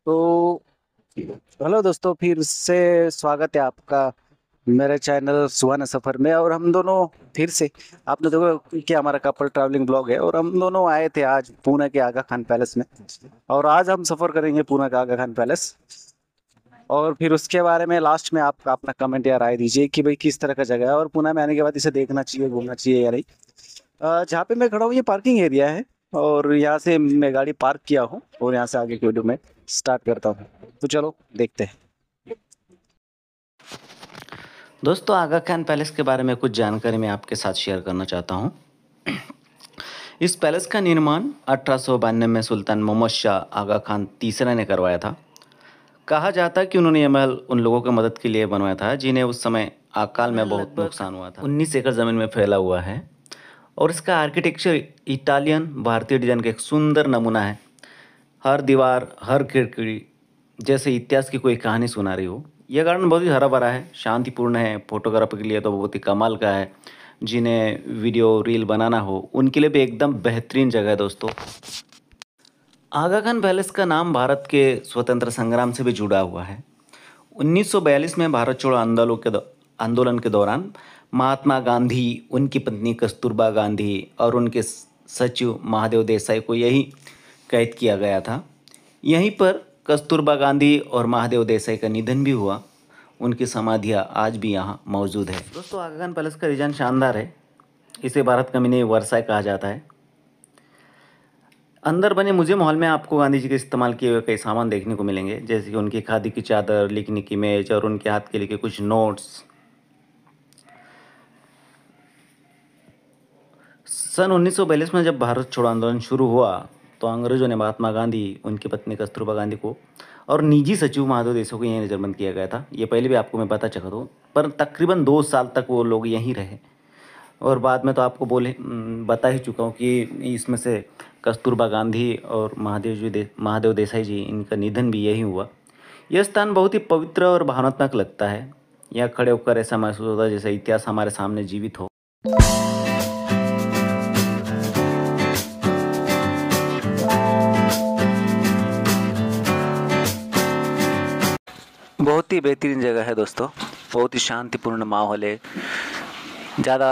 तो हेलो दोस्तों, फिर से स्वागत है आपका मेरे चैनल सुहाना सफ़र में। और हम दोनों फिर से, आपने देखो कि हमारा कपल ट्रैवलिंग ब्लॉग है, और हम दोनों आए थे आज पुणे के आगा खान पैलेस में। और आज हम सफ़र करेंगे पुणे का आगा खान पैलेस। और फिर उसके बारे में लास्ट में आप अपना कमेंट या राय दीजिए कि भाई किस तरह का जगह है, और पुणे में आने के बाद इसे देखना चाहिए, घूमना चाहिए या नहीं। जहाँ पे मैं खड़ा हूँ ये पार्किंग एरिया है, और यहाँ से मैं गाड़ी पार्क किया हूँ, और यहाँ से आगे की वीडियो में स्टार्ट करता हूँ। तो चलो देखते हैं। दोस्तों, आगा खान पैलेस के बारे में कुछ जानकारी मैं आपके साथ शेयर करना चाहता हूँ। इस पैलेस का निर्माण 1892 में सुल्तान मोहम्मद शाह आगा खान तीसरा ने करवाया था। कहा जाता है कि उन्होंने यह महल उन लोगों की मदद के लिए बनवाया था जिन्हें उस समय अकाल में बहुत नुकसान हुआ था। 19 एकड़ ज़मीन में फैला हुआ है और इसका आर्किटेक्चर इटालियन भारतीय डिजाइन का एक सुंदर नमूना है। हर दीवार, हर खिड़की जैसे इतिहास की कोई कहानी सुना रही हो। यह गार्डन बहुत ही हरा भरा है, शांतिपूर्ण है। फोटोग्राफर के लिए तो बहुत ही कमाल का है। जिन्हें वीडियो रील बनाना हो उनके लिए भी एकदम बेहतरीन जगह है दोस्तों। आगा खान पैलेस का नाम भारत के स्वतंत्र संग्राम से भी जुड़ा हुआ है। 1942 में भारत छोड़ो आंदोलन के दौरान महात्मा गांधी, उनकी पत्नी कस्तूरबा गांधी और उनके सचिव महादेव देसाई को यही कैद किया गया था। यहीं पर कस्तूरबा गांधी और महादेव देसाई का निधन भी हुआ। उनकी समाधियाँ आज भी यहाँ मौजूद है। दोस्तों, आगा खान पैलेस का डिजाइन शानदार है। इसे भारत का मिनी वर्साई कहा जाता है। अंदर बने म्यूजियम हॉल में आपको गांधी जी के इस्तेमाल किए हुए कई सामान देखने को मिलेंगे, जैसे कि उनकी खादी की चादर, लिखने की मेज और उनके हाथ के लिखे कुछ नोट्स। सन 1942 में जब भारत छोड़ो आंदोलन शुरू हुआ तो अंग्रेजों ने महात्मा गांधी, उनकी पत्नी कस्तूरबा गांधी को और निजी सचिव महादेव देसाई को यहीं नज़रबंद किया गया था। ये पहले भी आपको मैं बता चुका हूँ, पर तकरीबन 2 साल तक वो लोग यहीं रहे। और बाद में तो आपको बता ही चुका हूँ कि इसमें से कस्तूरबा गांधी और महादेव देसाई जी, इनका निधन भी यही हुआ। यह स्थान बहुत ही पवित्र और भावनात्मक लगता है। यहाँ खड़े होकर ऐसा महसूस होता है जैसे इतिहास हमारे सामने जीवित हो। बहुत ही बेहतरीन जगह है दोस्तों, बहुत ही शांतिपूर्ण माहौल है। ज़्यादा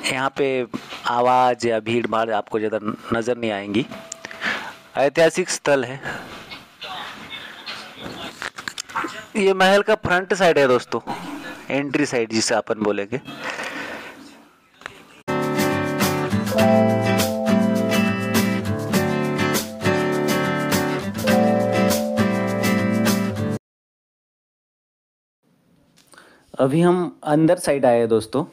यहाँ पे आवाज़ या भीड़ भाड़ आपको ज़्यादा नज़र नहीं आएंगी। ऐतिहासिक स्थल है। ये महल का फ्रंट साइड है दोस्तों, एंट्री साइड जिसे अपन बोलेंगे। अभी हम अंदर साइड आए हैं दोस्तों।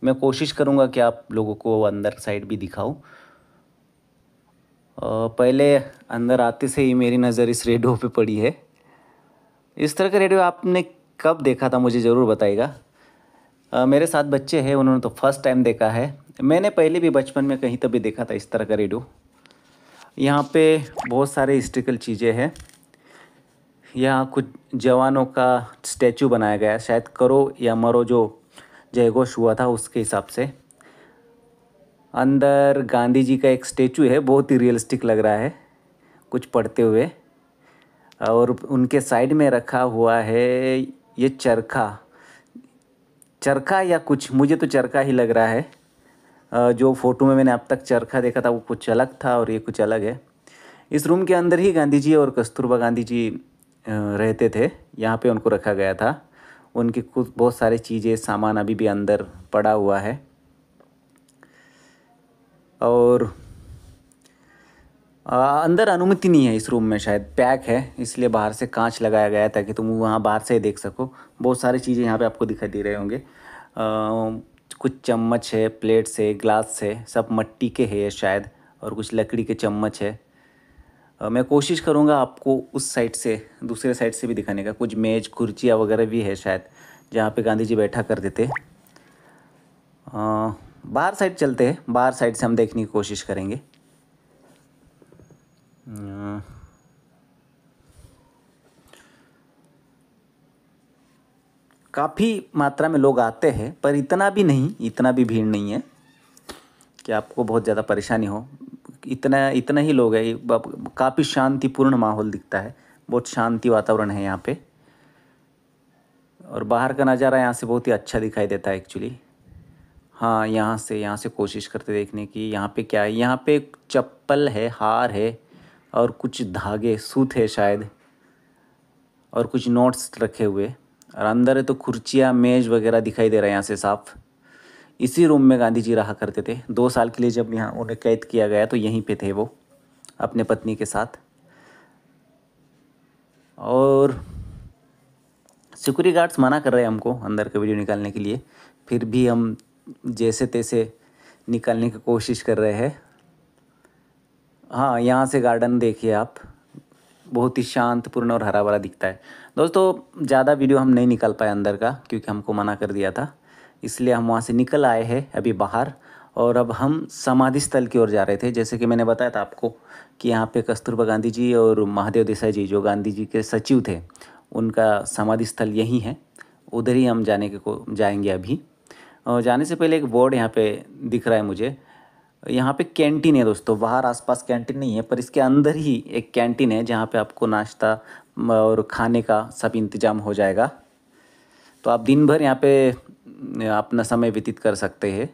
मैं कोशिश करूँगा कि आप लोगों को अंदर साइड भी दिखाऊं। पहले अंदर आते से ही मेरी नज़र इस रेडियो पे पड़ी है। इस तरह का रेडियो आपने कब देखा था मुझे ज़रूर बताइएगा। मेरे साथ बच्चे हैं, उन्होंने तो फर्स्ट टाइम देखा है। मैंने पहले भी बचपन में कहीं तभी देखा था इस तरह का रेडियो। यहाँ पे बहुत सारे हिस्ट्रिकल चीज़ें हैं। यहाँ कुछ जवानों का स्टैचू बनाया गया है, शायद करो या मरो जो जयघोष हुआ था उसके हिसाब से। अंदर गांधी जी का एक स्टैचू है, बहुत ही रियलिस्टिक लग रहा है कुछ पढ़ते हुए। और उनके साइड में रखा हुआ है ये चरखा। चरखा या कुछ, मुझे तो चरखा ही लग रहा है। जो फ़ोटो में मैंने अब तक चरखा देखा था वो कुछ अलग था और ये कुछ अलग है। इस रूम के अंदर ही गांधी जी और कस्तूरबा गांधी जी रहते थे। यहाँ पे उनको रखा गया था। उनकी कुछ बहुत सारी चीज़ें, सामान अभी भी अंदर पड़ा हुआ है। और अंदर अनुमति नहीं है इस रूम में, शायद पैक है, इसलिए बाहर से कांच लगाया गया है ताकि तुम वहाँ बाहर से ही देख सको। बहुत सारी चीज़ें यहाँ पे आपको दिखाई दे रहे होंगे। कुछ चम्मच है, प्लेट्स है, ग्लास है, सब मिट्टी के है शायद, और कुछ लकड़ी के चम्मच है। मैं कोशिश करूँगा आपको उस साइड से, दूसरे साइड से भी दिखाने का। कुछ मेज, कुर्सियाँ वगैरह भी है शायद, जहाँ पे गांधी जी बैठा करते थे। बाहर साइड चलते हैं, बाहर साइड से हम देखने की कोशिश करेंगे। काफ़ी मात्रा में लोग आते हैं, पर इतना भी नहीं, इतना भी भीड़ नहीं है कि आपको बहुत ज़्यादा परेशानी हो। इतना इतना ही लोग हैं। काफ़ी शांतिपूर्ण माहौल दिखता है, बहुत शांति वातावरण है यहाँ पे। और बाहर का नज़ारा यहाँ से बहुत ही अच्छा दिखाई देता है एक्चुअली। हाँ, यहाँ से कोशिश करते देखने की यहाँ पे क्या है। यहाँ पे एक चप्पल है, हार है और कुछ धागे, सूत है शायद, और कुछ नोट्स रखे हुए। और अंदर है तो कुर्सियाँ मेज वगैरह दिखाई दे रहा है यहाँ से साफ। इसी रूम में गांधी जी रहा करते थे 2 साल के लिए। जब यहाँ उन्हें कैद किया गया तो यहीं पे थे वो अपने पत्नी के साथ। और सिक्योरिटी गार्ड्स मना कर रहे हैं हमको अंदर का वीडियो निकालने के लिए, फिर भी हम जैसे तैसे निकालने की कोशिश कर रहे हैं। हाँ, यहाँ से गार्डन देखिए आप, बहुत ही शांतपूर्ण और हरा भरा दिखता है। दोस्तों ज़्यादा वीडियो हम नहीं निकाल पाए अंदर का, क्योंकि हमको मना कर दिया था, इसलिए हम वहाँ से निकल आए हैं अभी बाहर। और अब हम समाधि स्थल की ओर जा रहे थे। जैसे कि मैंने बताया था आपको कि यहाँ पे कस्तूरबा गांधी जी और महादेव देसाई जी, जो गांधी जी के सचिव थे, उनका समाधि स्थल यही है। उधर ही हम जाएंगे अभी। और जाने से पहले एक बोर्ड यहाँ पे दिख रहा है मुझे। यहाँ पे कैंटीन है दोस्तों, बाहर आसपास कैंटीन नहीं है, पर इसके अंदर ही एक कैंटीन है जहाँ पे आपको नाश्ता और खाने का सब इंतज़ाम हो जाएगा। तो आप दिन भर यहाँ पे अपना समय व्यतीत कर सकते हैं।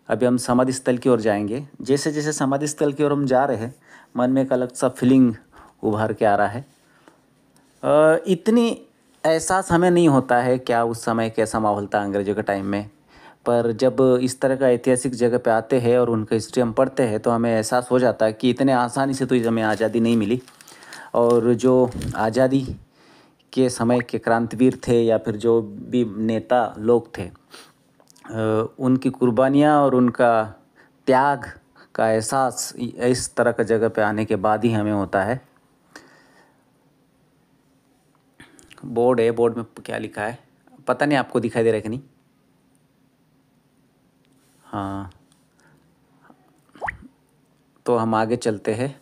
अभी हम समाधि स्थल की ओर जाएंगे। जैसे जैसे समाधि स्थल की ओर हम जा रहे हैं, मन में एक अलग सा फीलिंग उभर के आ रहा है। इतनी एहसास हमें नहीं होता है क्या उस समय कैसा माहौल था अंग्रेज़ों के टाइम में, पर जब इस तरह का ऐतिहासिक जगह पे आते हैं और उनका हिस्ट्री हम पढ़ते हैं तो हमें एहसास हो जाता है कि इतने आसानी से तो इस हमें आज़ादी नहीं मिली। और जो आज़ादी के समय के क्रांतिवीर थे या फिर जो भी नेता लोग थे, उनकी कुर्बानियाँ और उनका त्याग का एहसास इस तरह का जगह पे आने के बाद ही हमें होता है। बोर्ड है, बोर्ड में क्या लिखा है पता नहीं, आपको दिखाई दे रहा है कि नहीं। हाँ, तो हम आगे चलते हैं।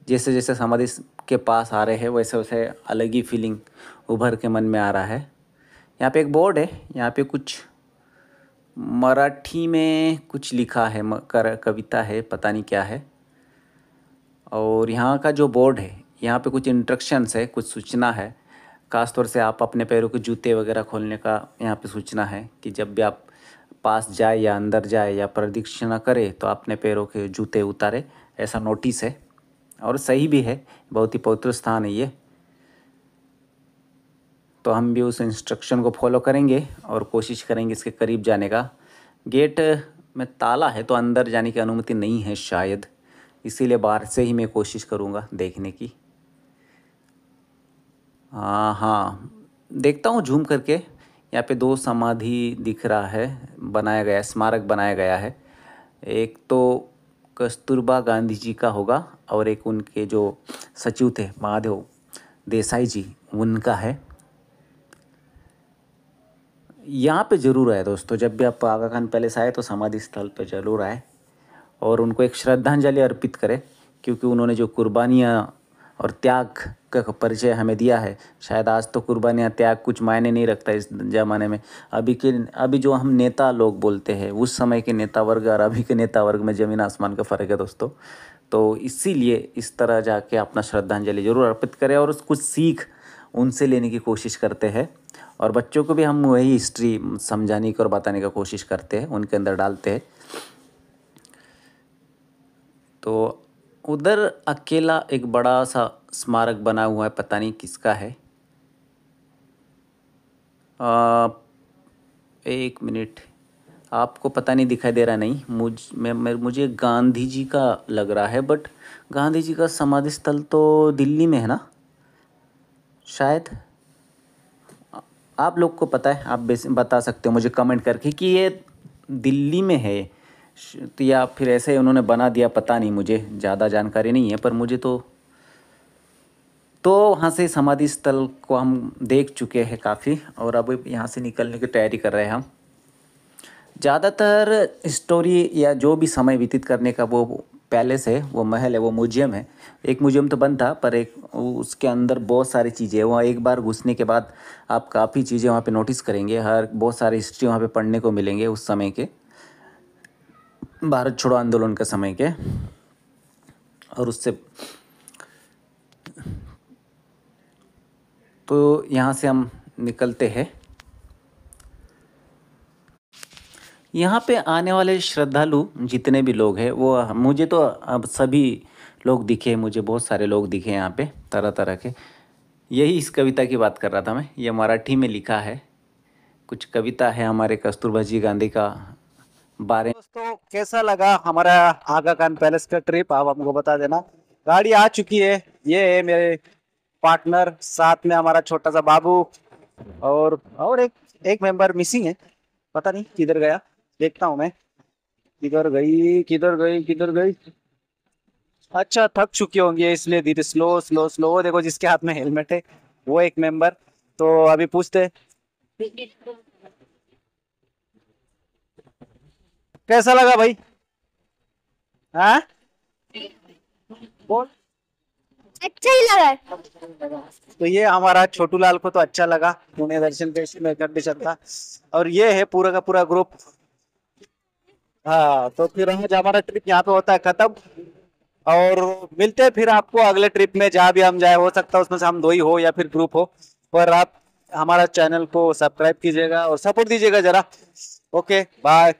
जैसे जैसे समाधि के पास आ रहे हैं वैसे वैसे अलग ही फीलिंग उभर के मन में आ रहा है। यहाँ पे एक बोर्ड है, यहाँ पे कुछ मराठी में कुछ लिखा है, कविता है, पता नहीं क्या है। और यहाँ का जो बोर्ड है, यहाँ पे कुछ इंस्ट्रक्शंस है, कुछ सूचना है। खासतौर से आप अपने पैरों के जूते वगैरह खोलने का यहाँ पे सूचना है कि जब भी आप पास जाए या अंदर जाए या प्रदक्षिणा करे तो अपने पैरों के जूते उतारे, ऐसा नोटिस है। और सही भी है, बहुत ही पवित्र स्थान है ये। तो हम भी उस इंस्ट्रक्शन को फॉलो करेंगे और कोशिश करेंगे इसके करीब जाने का। गेट में ताला है तो अंदर जाने की अनुमति नहीं है शायद, इसीलिए बाहर से ही मैं कोशिश करूँगा देखने की। हाँ, देखता हूँ झूम करके। यहाँ पे 2 समाधि दिख रहा है, बनाया गया है, स्मारक बनाया गया है। एक तो कस्तूरबा गांधी जी का होगा और एक उनके जो सचिव थे महादेव देसाई जी, उनका है। यहाँ पे ज़रूर आए दोस्तों, जब भी आप आगा खान पैलेस आए तो समाधि स्थल पे ज़रूर आए और उनको एक श्रद्धांजलि अर्पित करें, क्योंकि उन्होंने जो कुर्बानियाँ और त्याग का परिचय हमें दिया है। शायद आज तो कुर्बानियाँ त्याग कुछ मायने नहीं रखता इस ज़माने में। अभी जो हम नेता लोग बोलते हैं, उस समय के नेता वर्ग और अभी के नेता वर्ग में ज़मीन आसमान का फ़र्क है दोस्तों। तो इसीलिए इस तरह जाके अपना श्रद्धांजलि जरूर अर्पित करें और कुछ सीख उनसे लेने की कोशिश करते हैं। और बच्चों को भी हम वही हिस्ट्री समझाने की और बताने का कोशिश करते हैं, उनके अंदर डालते हैं। तो उधर अकेला एक बड़ा सा स्मारक बना हुआ है, पता नहीं किसका है। 1 मिनट, आपको पता नहीं दिखाई दे रहा नहीं, मुझे गांधी जी का लग रहा है, बट गांधी जी का समाधि स्थल तो दिल्ली में है ना शायद। आप लोग को पता है, आप बता सकते हो मुझे कमेंट करके कि ये दिल्ली में है तो या फिर ऐसे उन्होंने बना दिया, पता नहीं, मुझे ज़्यादा जानकारी नहीं है। पर मुझे तो वहाँ से समाधि स्थल को हम देख चुके हैं काफ़ी, और अब यहाँ से निकलने की तैयारी कर रहे हैं हम। ज़्यादातर स्टोरी या जो भी समय व्यतीत करने का वो पैलेस है, वो महल है, वो म्यूजियम है। एक म्यूजियम तो बंद था, पर एक उसके अंदर बहुत सारी चीज़ें हैं। वहाँ एक बार घुसने के बाद आप काफ़ी चीज़ें वहाँ पे नोटिस करेंगे, बहुत सारी हिस्ट्री वहाँ पे पढ़ने को मिलेंगे उस समय के, भारत छोड़ो आंदोलन के समय के। और उससे तो यहाँ से हम निकलते हैं। यहाँ पे आने वाले श्रद्धालु जितने भी लोग हैं वो, मुझे तो अब सभी लोग दिखे, मुझे बहुत सारे लोग दिखे यहाँ पे तरह तरह के। यही इस कविता की बात कर रहा था मैं, ये मराठी में लिखा है, कुछ कविता है हमारे कस्तूरबा जी गांधी का बारे। दोस्तों कैसा लगा हमारा आगा खान पैलेस का ट्रिप, आप हमको बता देना। गाड़ी आ चुकी है, ये है मेरे पार्टनर, साथ में हमारा छोटा सा बाबू, और एक मेंबर मिसिंग है, पता नहीं किधर गया, देखता हूँ मैं। किधर गई। अच्छा थक चुकी होंगी इसलिए धीरे स्लो स्लो स्लो। वो देखो जिसके हाथ में हेलमेट है वो एक मेंबर। तो अभी पूछते कैसा लगा भाई? हाँ बोल। अच्छा ही लगा। तो ये हमारा छोटू लाल को तो अच्छा लगा, पुणे दर्शन में कंडीशन था। और ये है पूरा का पूरा ग्रुप। हाँ तो फिर आज हमारा ट्रिप यहाँ पे होता है खत्म, और मिलते हैं फिर आपको अगले ट्रिप में, जहाँ भी हम जाए। हो सकता है उसमें से हम दो ही हो या फिर ग्रुप हो, पर आप हमारा चैनल को सब्सक्राइब कीजिएगा और सपोर्ट दीजिएगा जरा। Okay bye.